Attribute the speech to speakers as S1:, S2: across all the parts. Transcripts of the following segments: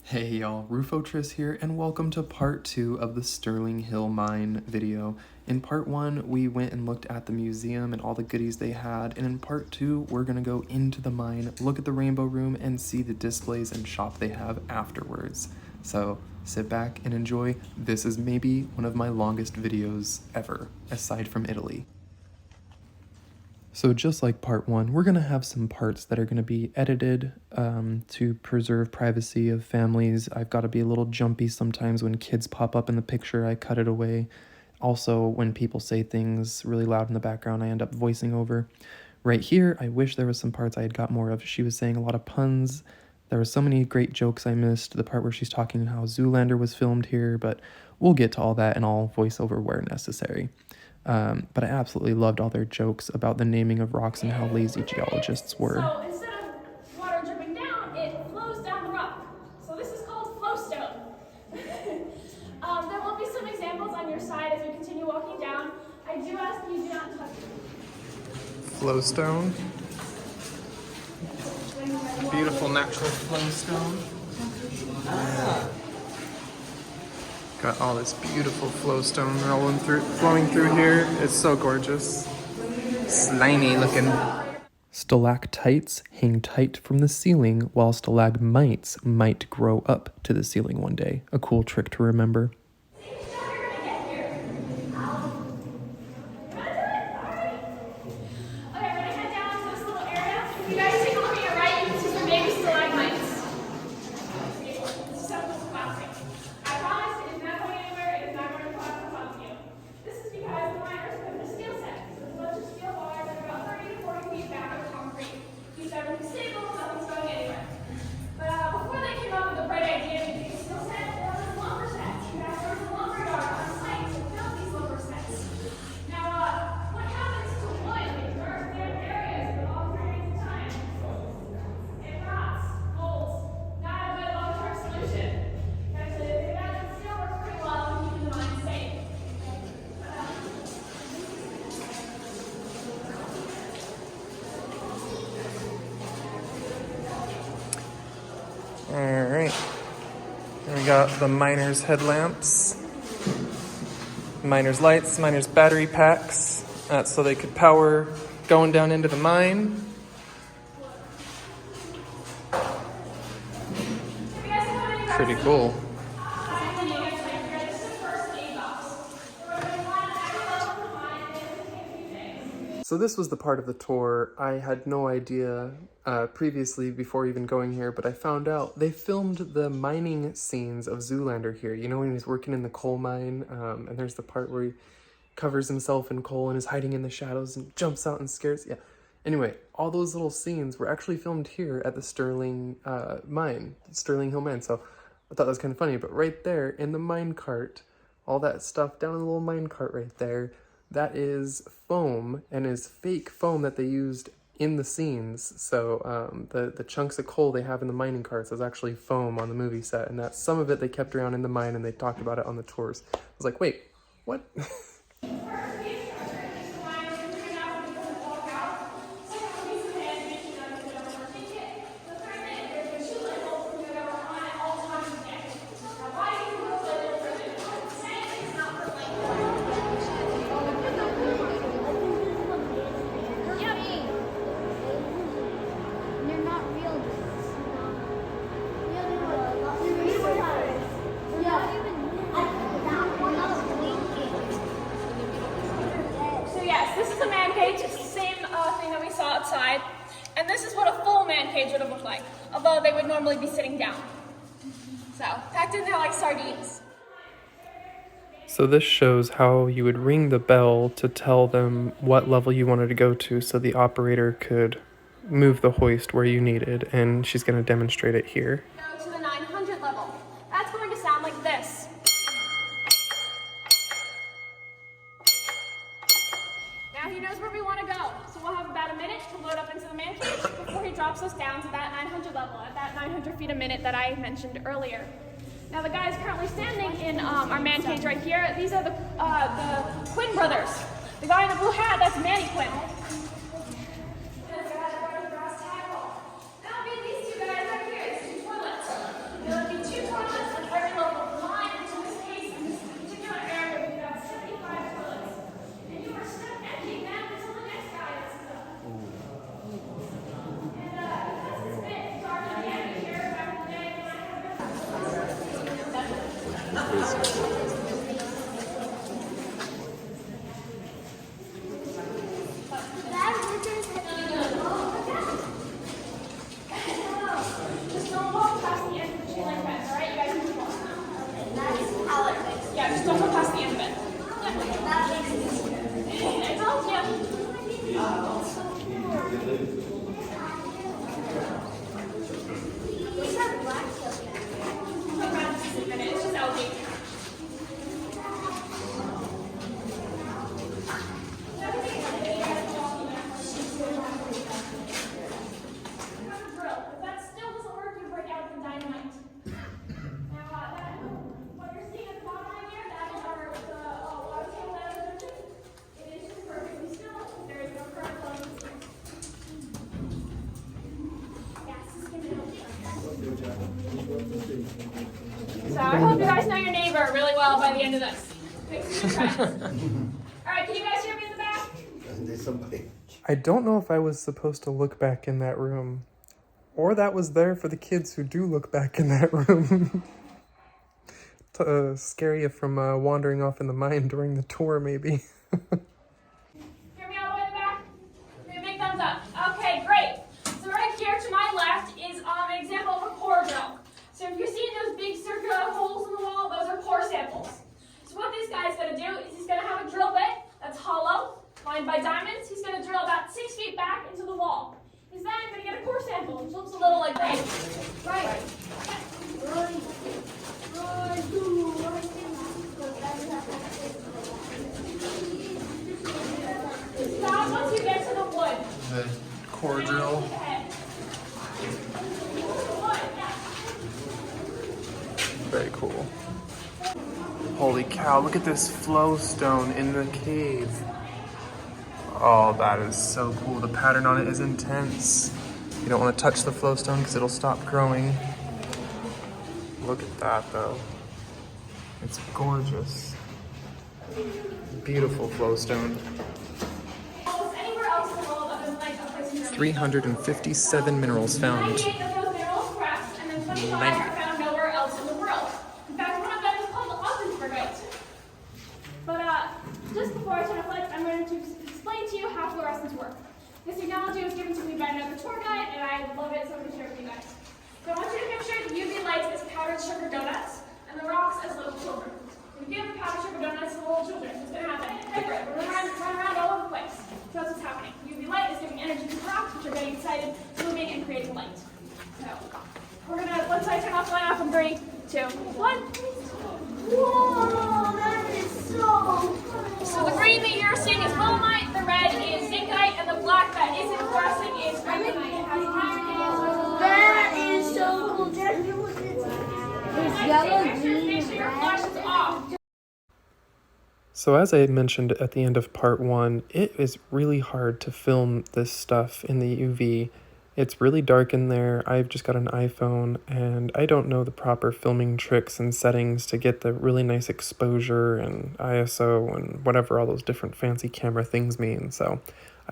S1: Hey y'all, Rufotris here, and welcome to part 2 of the Sterling Hill Mine video. In part 1, we went and looked at the museum and all the goodies they had, and in part 2, we're gonna go into the mine, look at the Rainbow Room, and see the displays and shop they have afterwards. So, sit back and enjoy. This is maybe one of my longest videos ever, aside from Italy. So just like part 1, we're going to have some parts that are going to be edited to preserve privacy of families. I've got to be a little jumpy sometimes when kids pop up in the picture, I cut it away. Also, when people say things really loud in the background, I end up voicing over. Right here, I wish there was some parts I had got more of. She was saying a lot of puns. There were so many great jokes I missed. The part where she's talking how Zoolander was filmed here, but we'll get to all that and I'll voice over where necessary. But I absolutely loved all their jokes about the naming of rocks and how lazy geologists were.
S2: So instead of water dripping down, it flows down the rock. So this is called flowstone. There will be some examples on your side as we continue walking down. I do ask that you do not touch it.
S1: Flowstone. Beautiful natural flowstone. Got all this beautiful flowstone flowing through here. It's so gorgeous. Slimy looking. Stalactites hang tight from the ceiling, while stalagmites might grow up to the ceiling one day. A cool trick to remember. Alright, we got the miner's headlamps, miner's lights, miner's battery packs. That's so they could power going down into the mine. Pretty cool. So this was the part of the tour I had no idea previously before even going here, but I found out they filmed the mining scenes of Zoolander here. You know when he's working in the coal mine, and there's the part where he covers himself in coal and is hiding in the shadows and jumps out and scares. Yeah. Anyway, all those little scenes were actually filmed here at the Sterling Hill Mine. So I thought that was kind of funny, but right there in the mine cart, all that stuff down in the little mine cart right there, that is foam, and is fake foam that they used in the scenes. So the chunks of coal they have in the mining carts is actually foam on the movie set, and that some of it they kept around in the mine and they talked about it on the tours. I was like, wait, what?
S2: Outside, and this is what a full man cage would have looked like, although they would normally be sitting down. So, packed in there like sardines.
S1: So this shows how you would ring the bell to tell them what level you wanted to go to so the operator could move the hoist where you needed, and she's going to demonstrate it here.
S2: Go to the 900 level. That's going to sound like this. Now he knows where we want to go, so we'll have about a minute to load up into the man cage before he drops us down to that 900 level, at that 900 feet a minute that I mentioned earlier. Now the guys currently standing in our man cage right here, these are the Quinn brothers. The guy in the blue hat, that's Manny Quinn. That'll be these two guys right here, these two toilets. There'll be two Just don't walk past the end of the chain link fence, all right? You guys can keep walking. Yeah, just don't go past the end of it. I told you. It's just algae. If that still doesn't work, you break out the dynamite. Now, what you're seeing at the bottom right here, that is our water table that I was mentioning. It is just perfectly still. There is no current flowing. Yes, this is going to help. So I hope you guys know your neighbor really well by the end of this. All right, can you guys hear me in the back?
S3: There's somebody.
S1: I don't know if I was supposed to look back in that room, or that was there for the kids who do look back in that room. To scare you from wandering off in the mine during the tour, maybe.
S2: Hear me all the way in the back? Give me a big thumbs up. Okay, great. So right here to my left is an example of a core drill. So if you're seeing those big circular holes in the wall, those are core samples. So what this guy's going to do is he's going to have a drill bit that's hollow, lined by diamonds. He's going to drill about 6 feet back into the wall. He's then going to get a core sample, which looks a little like this. Right. Stop once you get to the wood.
S1: The core drill. Very cool. Holy cow, look at this flow stone in the cave. Oh, that is so cool. The pattern on it is intense. You don't want to touch the flow stone because it'll stop growing. Look at that though. It's gorgeous. Beautiful flow stone.
S2: Almost anywhere else in the world other than like a place in Germany.
S1: 357 minerals found.
S2: 98 of those minerals pressed, and then 25 are found nowhere else in the world. In fact, one of them is called Ozensbergite. But just before I turn off lights, I'm going to explain to you how fluorescents work. This technology was given to me by another tour guide, and I love it, so I'm going to share it with you guys. So I want you to picture the UV lights as powdered sugar donuts, and the rocks as little children. If you give the powdered sugar donuts to little children, what's going to happen? They're going to run around all over the place. So that's what's happening. UV light is giving energy to the rocks, which are getting excited, moving, and creating light. So we're going to, once I turn off the light off in 3, 2, 1.
S4: Whoa, that is so cool.
S2: So the green that you're seeing is willemite, the red is zincite, and the black that isn't fluorescing is graphite. It has iron in it.
S4: That is so cool. It's yellow, green,
S2: Make sure your flash is off.
S1: So as I mentioned at the end of part 1, it is really hard to film this stuff in the UV. It's really dark in there. I've just got an iPhone and I don't know the proper filming tricks and settings to get the really nice exposure and ISO and whatever all those different fancy camera things mean. So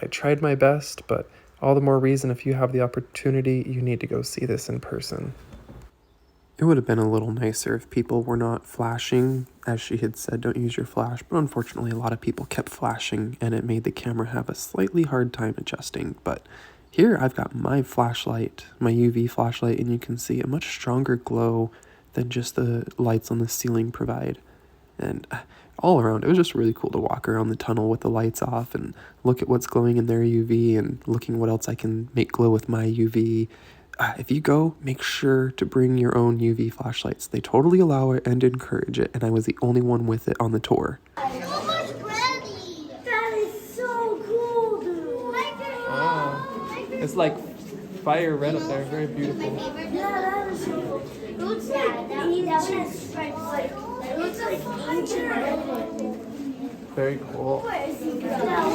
S1: I tried my best, but all the more reason if you have the opportunity, you need to go see this in person. It would have been a little nicer if people were not flashing. As she had said, don't use your flash, but unfortunately a lot of people kept flashing and it made the camera have a slightly hard time adjusting. But here I've got my flashlight, my UV flashlight, and you can see a much stronger glow than just the lights on the ceiling provide. And all around, it was just really cool to walk around the tunnel with the lights off and look at what's glowing in their UV and looking what else I can make glow with my UV. If you go, make sure to bring your own UV flashlights. They totally allow it and encourage it, and I was the only one with it on the tour.
S4: So much gravity. That is so cool, dude.
S1: It's like fire red up there, very beautiful.
S4: Yeah, that is so cool. It looks like ancient. It looks like ancient.
S1: Very cool.
S4: Yeah, it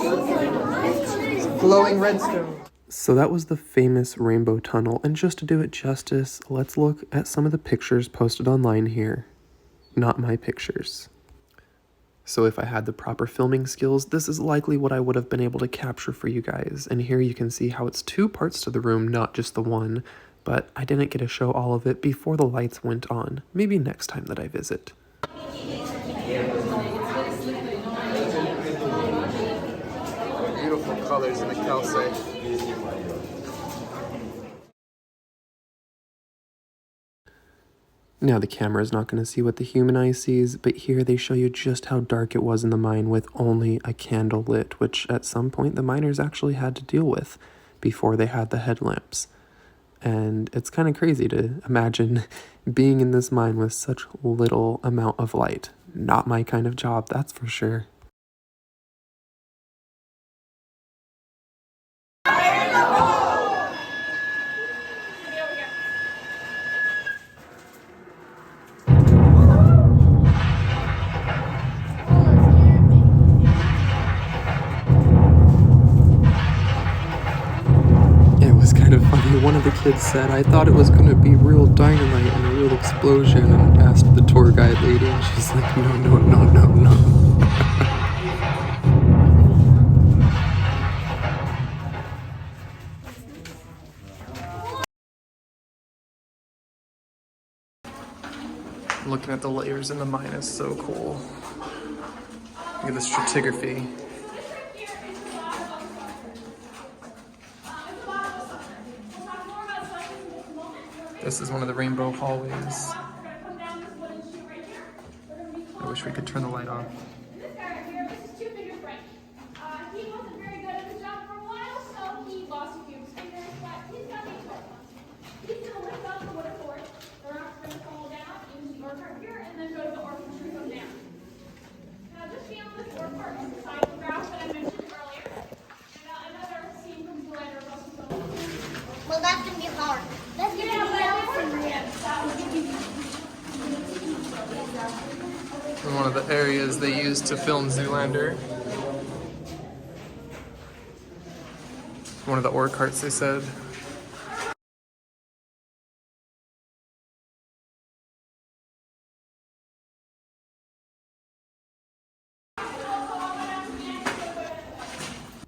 S4: looks like ancient.
S1: Glowing redstone. So that was the famous rainbow tunnel, and just to do it justice, let's look at some of the pictures posted online here. Not my pictures. So if I had the proper filming skills, this is likely what I would have been able to capture for you guys. And here you can see how it's 2 parts to the room, not just the one, but I didn't get to show all of it before the lights went on. Maybe next time that I visit. Beautiful colors in the calcite. Now the camera is not going to see what the human eye sees, but here they show you just how dark it was in the mine with only a candle lit, which at some point the miners actually had to deal with before they had the headlamps. And it's kind of crazy to imagine being in this mine with such little amount of light. Not my kind of job, that's for sure. It was kind of funny. One of the kids said, I thought it was going to be real dynamite and a real explosion, and asked the tour guide lady, and she's like, no, no, no, no, no. Looking at the layers in the mine is so cool. Look at the stratigraphy. This is one of the rainbow hallways. I wish we could turn the light off.
S2: This guy right here, this is 2 fingers right. He wasn't very good at his job for a while, so he lost a few of his fingers, but he's got these short ones. He's going to lift up the wooden board. The rock's going to fall down into the ore cart here, and then go to the ore pusher and come down. Now, just be on this ore cart beside the graph that I mentioned earlier. And another scene from Zoolander was also
S4: Well, that's going to be hard. That's going to be
S1: One of the areas they used to film Zoolander. One of the ore carts, they said.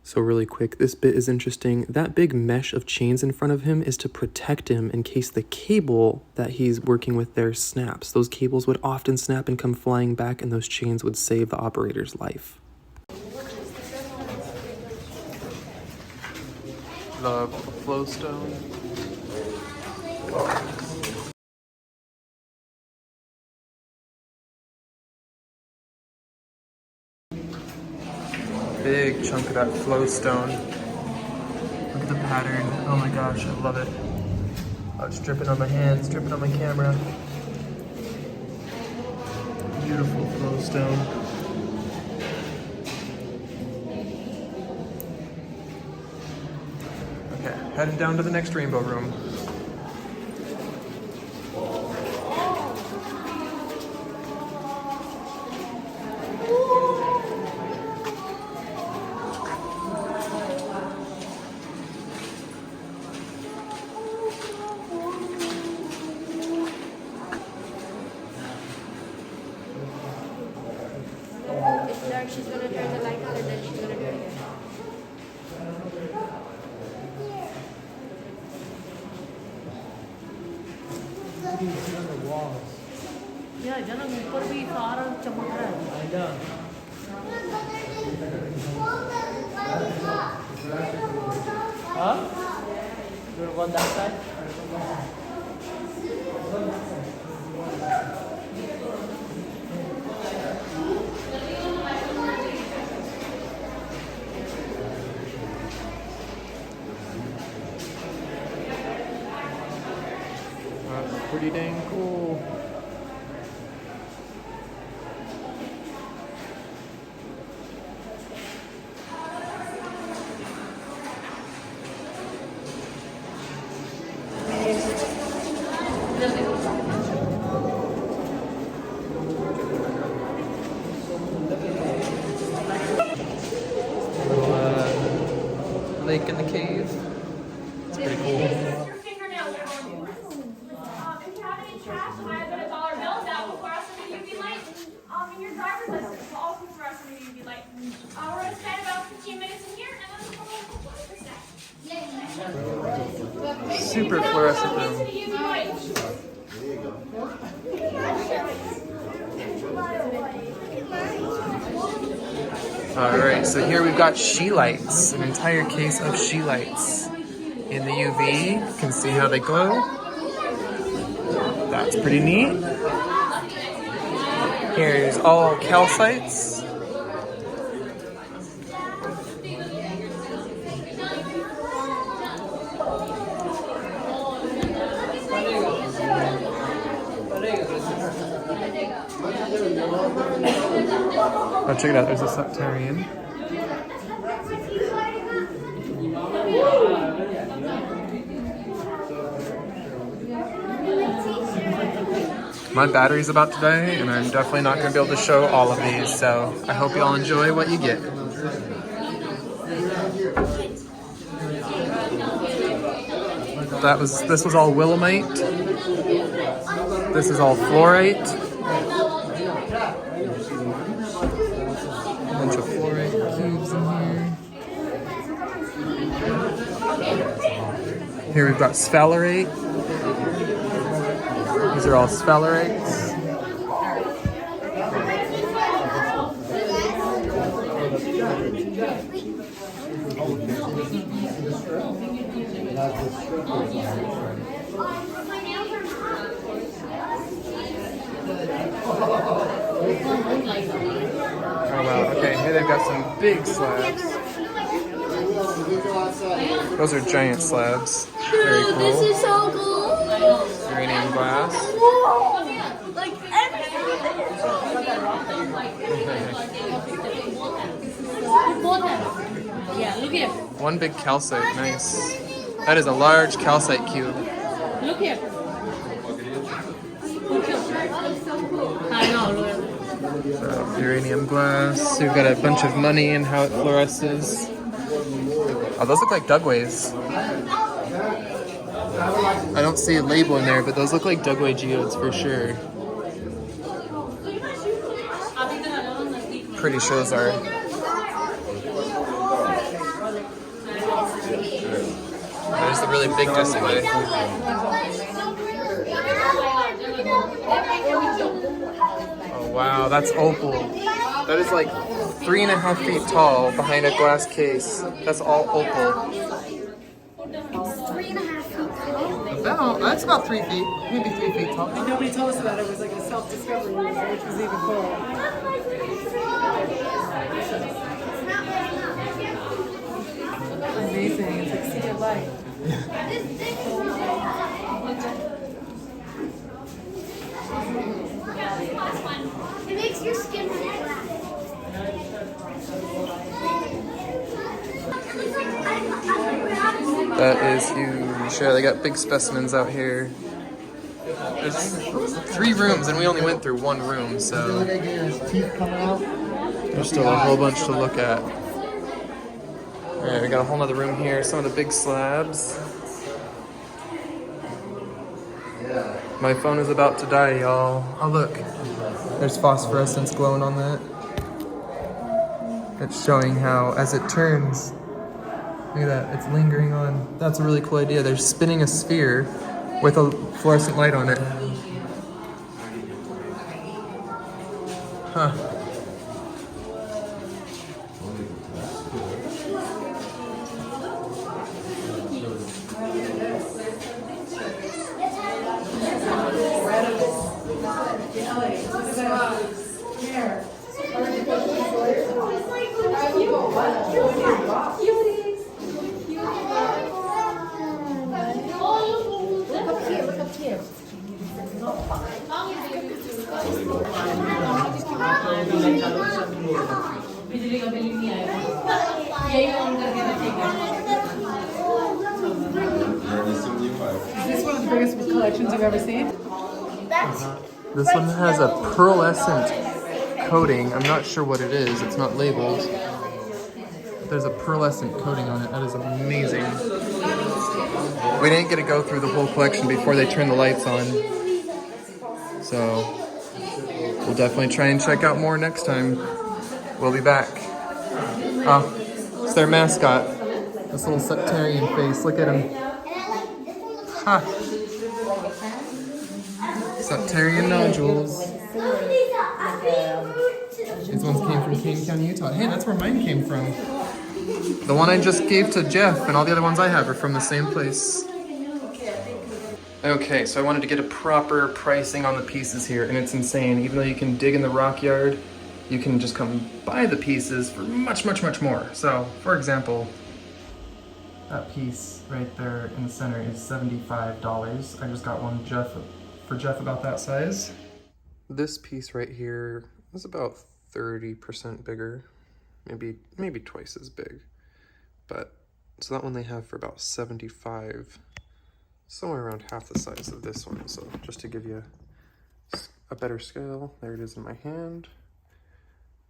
S1: So really quick, this bit is interesting. That big mesh of chains in front of him is to protect him in case the cable that he's working with there snaps. Those cables would often snap and come flying back, and those chains would save the operator's life. The flowstone. Big chunk of that flowstone. Look at the pattern. Oh my gosh, I love it. Oh, it's dripping on my hands, dripping on my camera. Beautiful flowstone. Okay, heading down to the next rainbow room.
S4: She's going to turn the light on and then she's going to do it again.
S3: You can see on the walls.
S5: Yeah, जन्म ऊपर भी सारा चमक रहा है.
S3: I know. Huh? You want to go on that side?
S1: That's pretty dang cool. Little lake in the cave. It's pretty cool.
S2: your fingernails are going to. If you have any cash higher than $1 bill, that will fluorescent in UV light. And your driver's license will also fluorescent in UV light. We're going to spend about 15 minutes in here, and then we'll go for this.
S1: Super fluorescent room.
S2: Into the UV light.
S1: All right, so here we've got she lights, an entire case of she lights. In the UV, you can see how they glow. That's pretty neat. Here's all calcites. Oh, check it out, there's a septarian. My battery's about to die, and I'm definitely not going to be able to show all of these, so I hope you all enjoy what you get. This was all willemite. This is all fluorite. A bunch of fluorite cubes in here. Here we've got sphalerite. These are all sphalareites. Oh wow, okay, here they've got some big slabs. Those are giant slabs. Very cool.
S4: This is so cool.
S1: Uranium glass.
S4: Whoa! Like everything.
S5: Yeah, look here.
S1: One big calcite, nice. That is a large calcite cube.
S5: Look here. I know, look.
S1: So, uranium glass. We've got a bunch of money and how it fluoresces. Oh, those look like Dugways. I don't see a label in there, but those look like Dugway geodes for sure. Pretty sure those are. There's the really big Dugway. Oh wow, that's opal. That is like 3.5 feet tall behind a glass case. That's all opal.
S4: 3.5 feet tall.
S1: That's about 3 feet, maybe 3 feet tall.
S5: Nobody told us about it. It was like a self-discovery, which was even cool. Amazing. It's like sea of light.
S4: It makes your skin really black.
S1: That is huge. Yeah, they got big specimens out here. There's 3 rooms, and we only went through 1 room, so there's still a whole bunch to look at. Alright, we got a whole nother room here. Some of the big slabs. My phone is about to die, y'all. Oh, look. There's phosphorescence glowing on that. It's showing how, as it turns, look at that, it's lingering on. That's a really cool idea. They're spinning a sphere with a fluorescent light on it. Huh.
S5: Is this one of the biggest collections you've ever seen?
S1: This one has a pearlescent coating. I'm not sure what it is. It's not labeled. There's a pearlescent coating on it. That is amazing. We didn't get to go through the whole collection before they turned the lights on. So we'll definitely try and check out more next time. We'll be back. Oh, it's their mascot. This little septarian face. Look at him. Ha! Septarian nodules. These ones came from Kane County, Utah. Hey, that's where mine came from. The one I just gave to Jeff and all the other ones I have are from the same place. Okay, so I wanted to get a proper pricing on the pieces here, and it's insane. Even though you can dig in the rock yard, you can just come buy the pieces for much, much, much more. So, for example, that piece right there in the center is $75. I just got one for Jeff about that size. This piece right here is about 30% bigger, maybe twice as big. But so that one they have for about 75, somewhere around half the size of this one. So just to give you a better scale, there it is in my hand,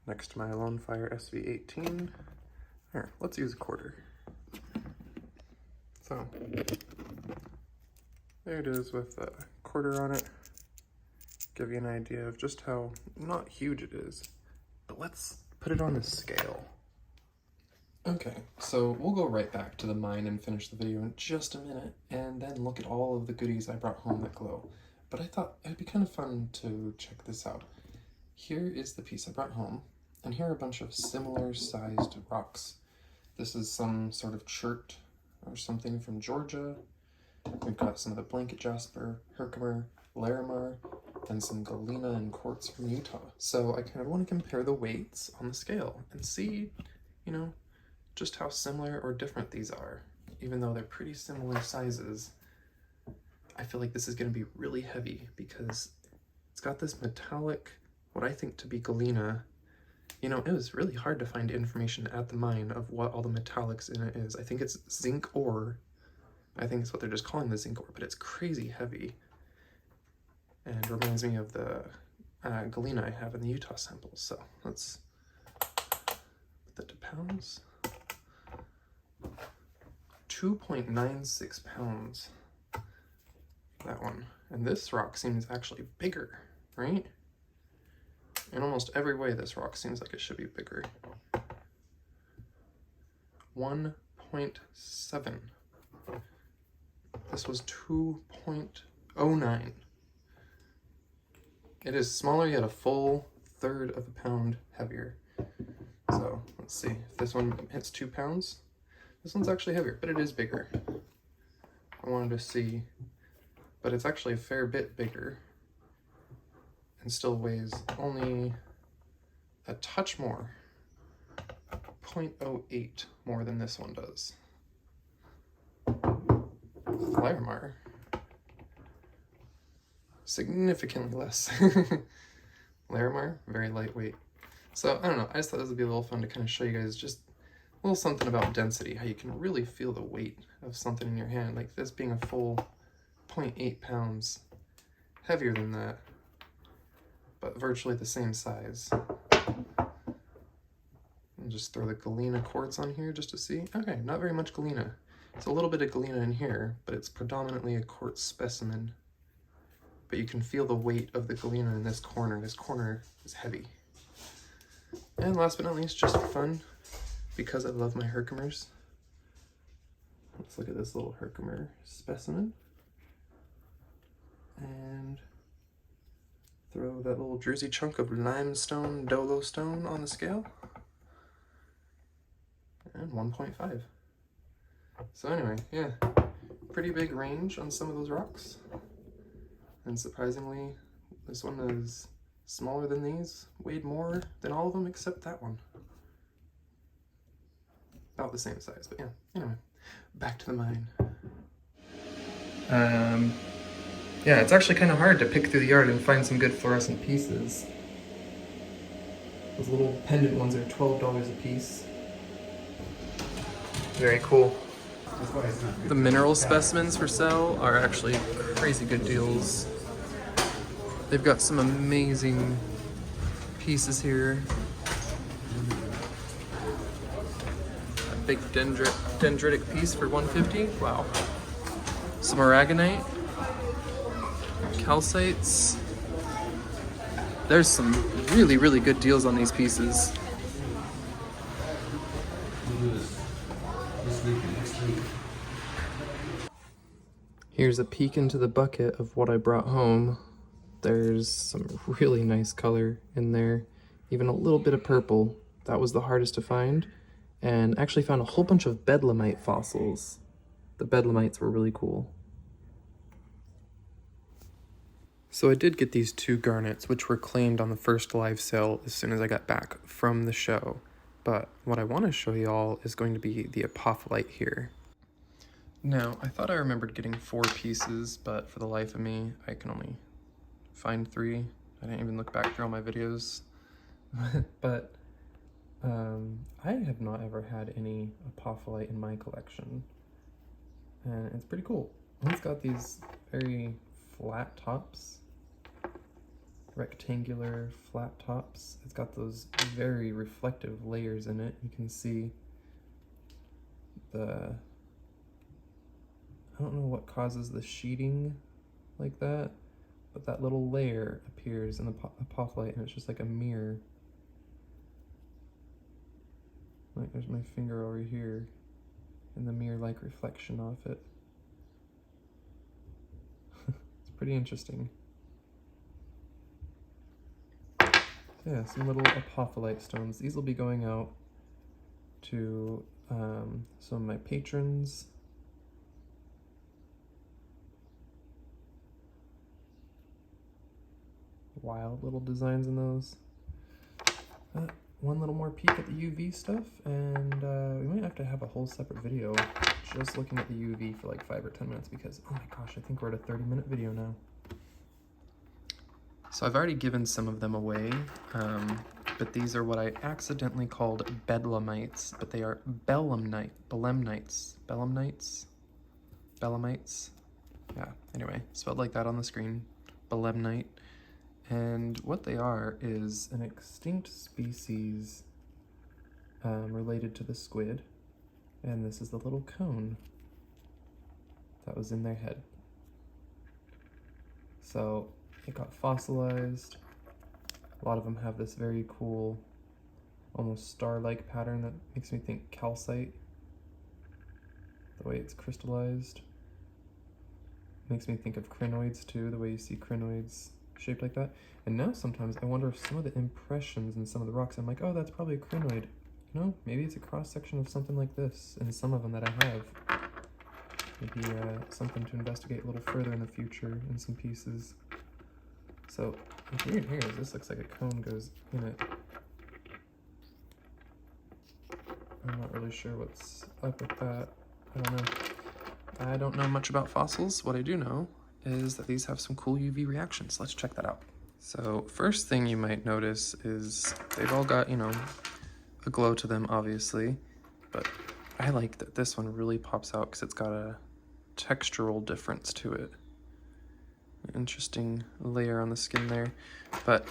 S1: next to my Lone Fire SV18. Here, let's use a quarter. So there it is with a quarter on it. Give you an idea of just how not huge it is. But let's put it on a scale. Okay, so we'll go right back to the mine and finish the video in just a minute, and then look at all of the goodies I brought home that glow. But I thought it'd be kind of fun to check this out. Here is the piece I brought home, and here are a bunch of similar sized rocks. This is some sort of chert or something from Georgia. We've got some of the blanket jasper, Herkimer, Larimar, and some galena and quartz from Utah. So I kind of want to compare the weights on the scale and see, you know, just how similar or different these are. Even though they're pretty similar sizes, I feel like this is going to be really heavy because it's got this metallic, what I think to be galena. You know, it was really hard to find information at the mine of what all the metallics in it is. I think it's zinc ore. I think it's what they're just calling the zinc ore, but it's crazy heavy. And reminds me of the galena I have in the Utah samples. So let's put that to pounds. 2.96 pounds, that one. And this rock seems actually bigger, right? In almost every way, this rock seems like it should be bigger. 1.7. This was 2.09. It is smaller, yet a full third of a pound heavier. So let's see, if this one hits 2 pounds, this one's actually heavier, but it is bigger. I wanted to see, but it's actually a fair bit bigger and still weighs only a touch more, 0.08 more than this one does. Larimar, significantly less. Larimar, very lightweight. So I don't know, I just thought this would be a little fun to kind of show you guys just a little something about density, how you can really feel the weight of something in your hand, like this being a full 0.8 pounds heavier than that, but virtually the same size. And just throw the galena quartz on here just to see. Okay, not very much galena. It's a little bit of galena in here, but it's predominantly a quartz specimen. But you can feel the weight of the galena in this corner. This corner is heavy. And last but not least, just for fun, because I love my Herkimers. Let's look at this little Herkimer specimen. And throw that little druzy chunk of limestone dolo stone on the scale. And 1.5. So anyway, yeah, pretty big range on some of those rocks. And surprisingly, this one is smaller than these, weighed more than all of them except that one. About the same size, but yeah, anyway, back to the mine. Yeah, it's actually kind of hard to pick through the yard and find some good fluorescent pieces. Those little pendant ones are $12 a piece. Very cool. The mineral specimens for sale are actually crazy good deals. They've got some amazing pieces here. A big dendritic piece for $150. Wow. Some aragonite, calcites. There's some really, really good deals on these pieces. Here's a peek into the bucket of what I brought home. There's some really nice color in there. even a little bit of purple. That was the hardest to find. And actually found a whole bunch of bedlamite fossils. The bedlamites were really cool. So I did get these 2 garnets, which were claimed on the first live sale as soon as I got back from the show. But what I want to show y'all is going to be the apophyllite here. Now, I thought I remembered getting 4 pieces, but for the life of me, I can only find 3. I didn't even look back through all my videos. But I have not ever had any apophyllite in my collection. And it's pretty cool. It's got these very flat tops. Rectangular flat tops. It's got those very reflective layers in it. You can see the, I don't know what causes the sheeting like that, but that little layer appears in the apophyllite and it's just like a mirror. Like there's my finger over here and the mirror-like reflection off it. It's pretty interesting. Yeah, some little apophyllite stones. These will be going out to some of my patrons. Wild little designs in those. One little more peek at the UV stuff, and we might have to have a whole separate video just looking at the UV for like 5 or 10 minutes because, oh my gosh, I think we're at a 30-minute video now. So I've already given some of them away, but these are what I accidentally called bedlamites, but they are belemnites. Yeah, anyway, spelled like that on the screen, belemnite. And what they are is an extinct species related to the squid, and this is the little cone that was in their head. So it got fossilized. A lot of them have this very cool, almost star-like pattern that makes me think calcite. The way it's crystallized. Makes me think of crinoids too, the way you see crinoids shaped like that. And now sometimes I wonder if some of the impressions in some of the rocks, I'm like, oh, that's probably a crinoid. You know, maybe it's a cross-section of something like this in some of them that I have. Maybe something to investigate a little further in the future in some pieces. So, what's weird here is this looks like a cone goes in it. I'm not really sure what's up with that. I don't know. I don't know much about fossils. What I do know is that these have some cool UV reactions. Let's check that out. So, first thing you might notice is they've all got, you know, a glow to them, obviously. But I like that this one really pops out because it's got a textural difference to it. Interesting layer on the skin there, but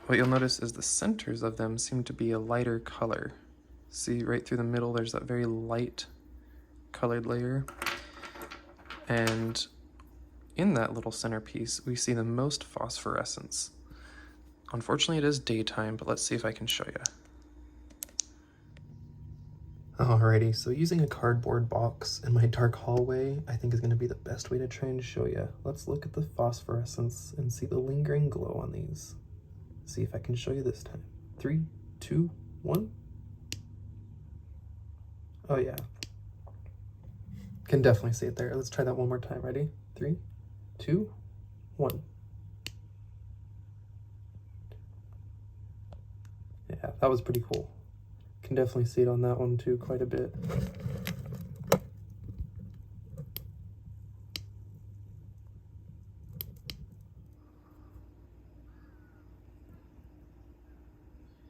S1: what you'll notice is the centers of them seem to be a lighter color. See, right through the middle there's that very light colored layer, and in that little centerpiece we see the most phosphorescence. Unfortunately it is daytime, but let's see if I can show you. Alrighty, so using a cardboard box in my dark hallway, I think is going to be the best way to try and show you. Let's look at the phosphorescence and see the lingering glow on these. See if I can show you this time. 3, 2, 1. Oh yeah. Can definitely see it there. Let's try that one more time. Ready? 3, 2, 1. Yeah, that was pretty cool. Can definitely see it on that one too, quite a bit.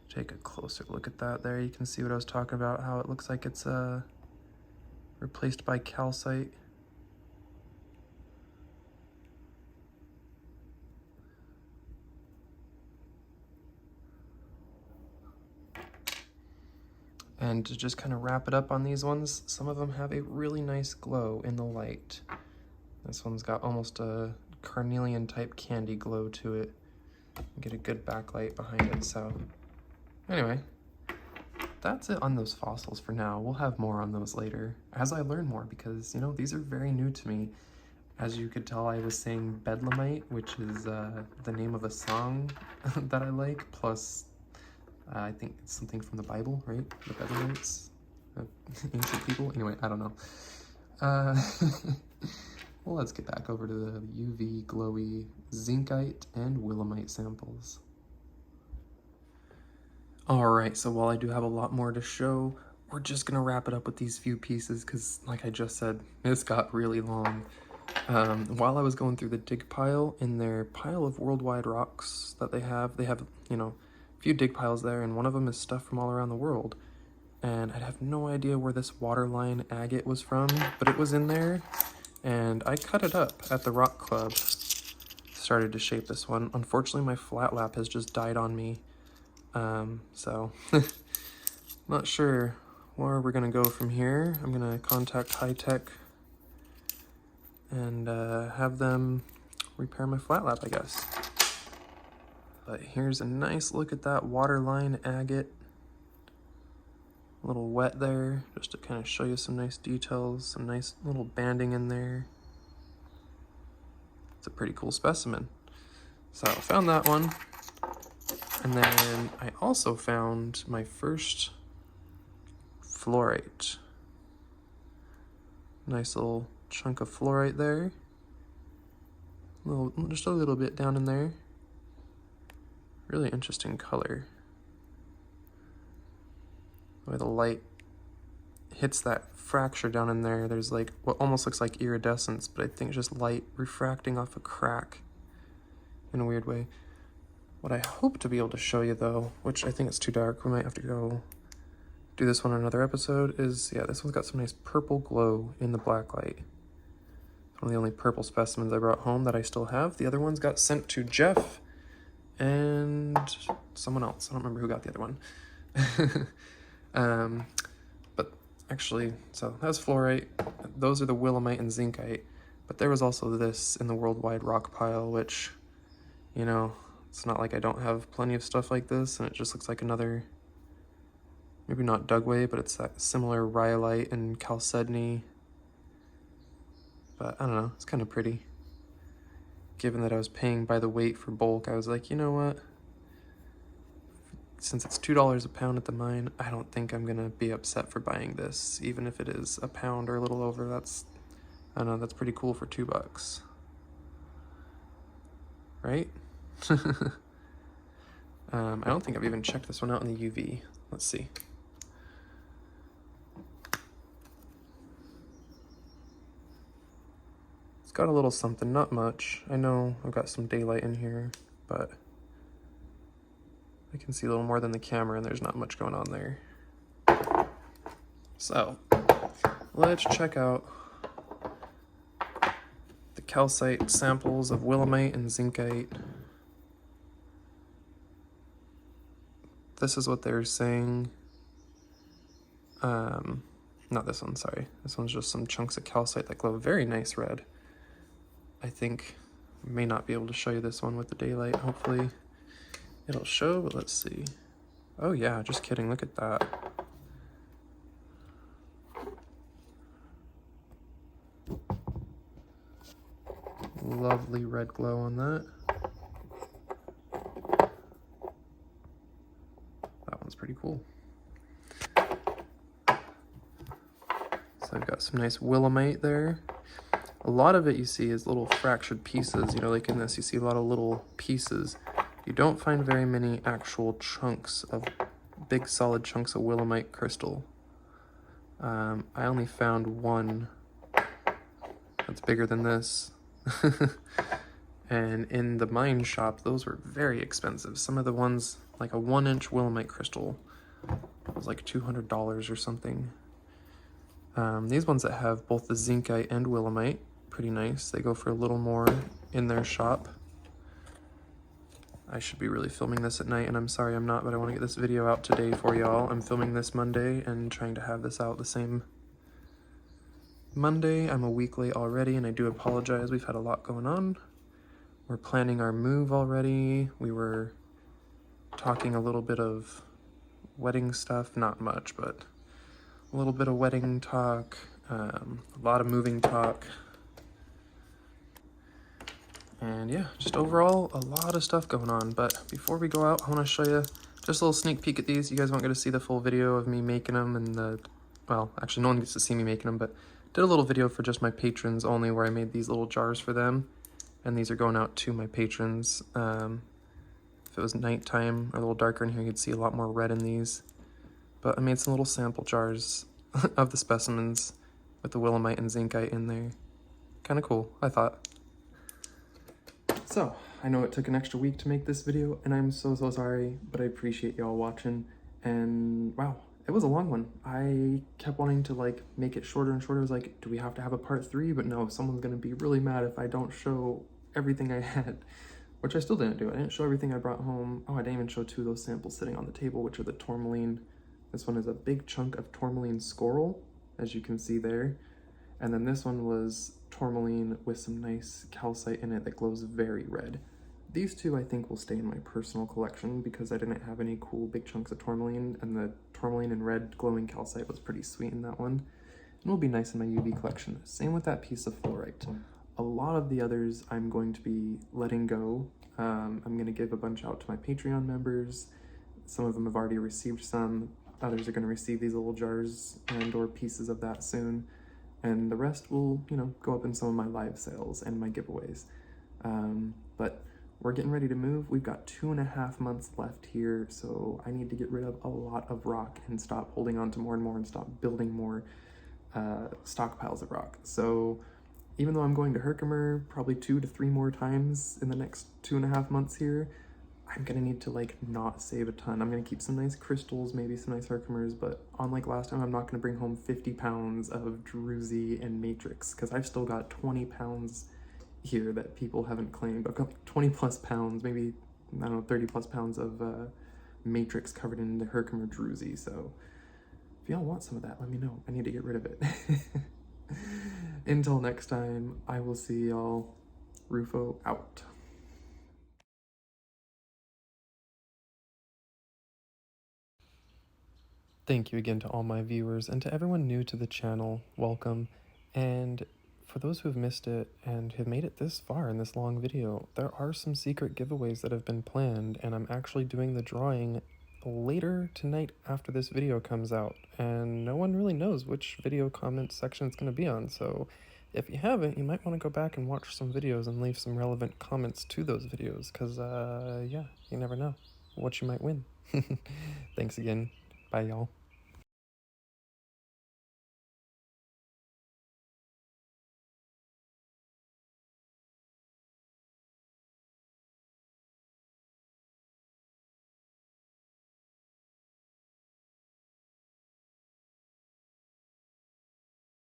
S1: Take a closer look at that there. You can see what I was talking about, how it looks like it's replaced by calcite. And to just kind of wrap it up on these ones, some of them have a really nice glow in the light. This one's got almost a carnelian type candy glow to it. Get a good backlight behind it. So anyway, that's it on those fossils for now. We'll have more on those later as I learn more, because, you know, these are very new to me. As you could tell, I was saying bedlamite, which is the name of a song that I like, plus I think it's something from the Bible, right? The Bedouins, ancient people. Anyway, I don't know. Well, let's get back over to the UV glowy zincite and willemite samples. All right, so while I do have a lot more to show, we're just gonna wrap it up with these few pieces because, like I just said, this got really long. While I was going through the dig pile, in their pile of worldwide rocks that they have, you know, a few dig piles there, and one of them is stuff from all around the world. And I have no idea where this waterline agate was from, but it was in there, and I cut it up at the rock club. Started to shape this one. Unfortunately, my flat lap has just died on me. So not sure where we're gonna go from here. I'm gonna contact High Tech and have them repair my flat lap, I guess. But here's a nice look at that waterline agate. A little wet there, just to kind of show you some nice details, some nice little banding in there. It's a pretty cool specimen. So I found that one. And then I also found my first fluorite. Nice little chunk of fluorite there. Just a little bit down in there. Really interesting color. The way the light hits that fracture down in there, there's like what almost looks like iridescence, but I think just light refracting off a crack in a weird way. What I hope to be able to show you though, which I think it's too dark, we might have to go do this one on another episode, is, yeah, this one's got some nice purple glow in the black light. It's one of the only purple specimens I brought home that I still have. The other ones got sent to Jeff and someone else. I don't remember who got the other one. But actually, so that's fluorite. Those are the willemite and zincite. But there was also this in the worldwide rock pile, which, you know, it's not like I don't have plenty of stuff like this, and it just looks like another, maybe not Dugway, but it's that similar rhyolite and chalcedony. But I don't know, it's kind of pretty. Given that I was paying by the weight for bulk, I was like, you know what? Since it's $2 a pound at the mine, I don't think I'm gonna be upset for buying this, even if it is a pound or a little over. That's, I don't know, that's pretty cool for $2. Right? I don't think I've even checked this one out in the UV. Let's see. It's got a little something, not much. I know I've got some daylight in here, but I can see a little more than the camera, and there's not much going on there. So, let's check out the calcite samples of willemite and zincite. This is what they're saying. Not this one, sorry. This one's just some chunks of calcite that glow very nice red. I think I may not be able to show you this one with the daylight. Hopefully it'll show, but let's see. Oh yeah, just kidding, look at that. Lovely red glow on that. That one's pretty cool. So I've got some nice willemite there. A lot of it you see is little fractured pieces, you know, like in this you see a lot of little pieces. You don't find very many actual chunks of, big solid chunks of willemite crystal. I only found one that's bigger than this. And in the mine shop, those were very expensive. Some of the ones, like a 1-inch willemite crystal, was like $200 or something. These ones that have both the zincite and willemite, pretty nice. They go for a little more in their shop. I should be really filming this at night, and I'm sorry I'm not, but I want to get this video out today for y'all. I'm filming this Monday and trying to have this out the same Monday. I'm a week late already, and I do apologize. We've had a lot going on. We're planning our move already. We were talking a little bit of wedding stuff, not much, but a little bit of wedding talk, a lot of moving talk. And yeah, just overall a lot of stuff going on. But before we go out, I want to show you Just a little sneak peek at these. You guys won't get to see the full video of me making them and the, well, actually no one gets to see me making them, but did a little video for just my patrons only where I made these little jars for them. And these are going out to my patrons. If it was nighttime or a little darker in here, you'd see a lot more red in these. But I made some little sample jars of the specimens with the willemite and zincite in there. Kind of cool, I thought. So, I know it took an extra week to make this video, and I'm so sorry, but I appreciate y'all watching. And wow, it was a long one. I kept wanting to like make it shorter and shorter. I was like, do we have to have a part 3? But no, someone's gonna be really mad if I don't show everything I had, which I still didn't do. I didn't show everything I brought home. Oh, I didn't even show 2 of those samples sitting on the table, which are the tourmaline. This one is a big chunk of tourmaline scoral, as you can see there. And then this one was tourmaline with some nice calcite in it that glows very red. These 2 I think will stay in my personal collection because I didn't have any cool big chunks of tourmaline, and the tourmaline and red glowing calcite was pretty sweet in that one. And will be nice in my UV collection. Same with that piece of fluorite. A lot of the others I'm going to be letting go. I'm going to give a bunch out to my Patreon members. Some of them have already received some. Others are going to receive these little jars and or pieces of that soon. And the rest will, you know, go up in some of my live sales and my giveaways. But we're getting ready to move. We've got 2.5 months left here, so I need to get rid of a lot of rock and stop holding on to more and more and stop building more stockpiles of rock. So even though I'm going to Herkimer probably 2 to 3 more times in the next 2.5 months here, I'm gonna need to like not save a ton. I'm gonna keep some nice crystals, maybe some nice Herkimers, but unlike last time, I'm not gonna bring home 50 pounds of druzy and matrix because I've still got 20 pounds here that people haven't claimed. I've got 20 plus pounds, maybe, I don't know, 30 plus pounds of matrix covered in the Herkimer druzy. So if y'all want some of that, let me know. I need to get rid of it. Until next time, I will see y'all. Rufo out. Thank you again to all my viewers, and to everyone new to the channel, welcome. And for those who have missed it and have made it this far in this long video, there are some secret giveaways that have been planned, and I'm actually doing the drawing later tonight after this video comes out, and no one really knows which video comment section it's going to be on, so if you haven't, you might want to go back and watch some videos and leave some relevant comments to those videos, because, yeah, you never know what you might win. Thanks again. Bye, y'all.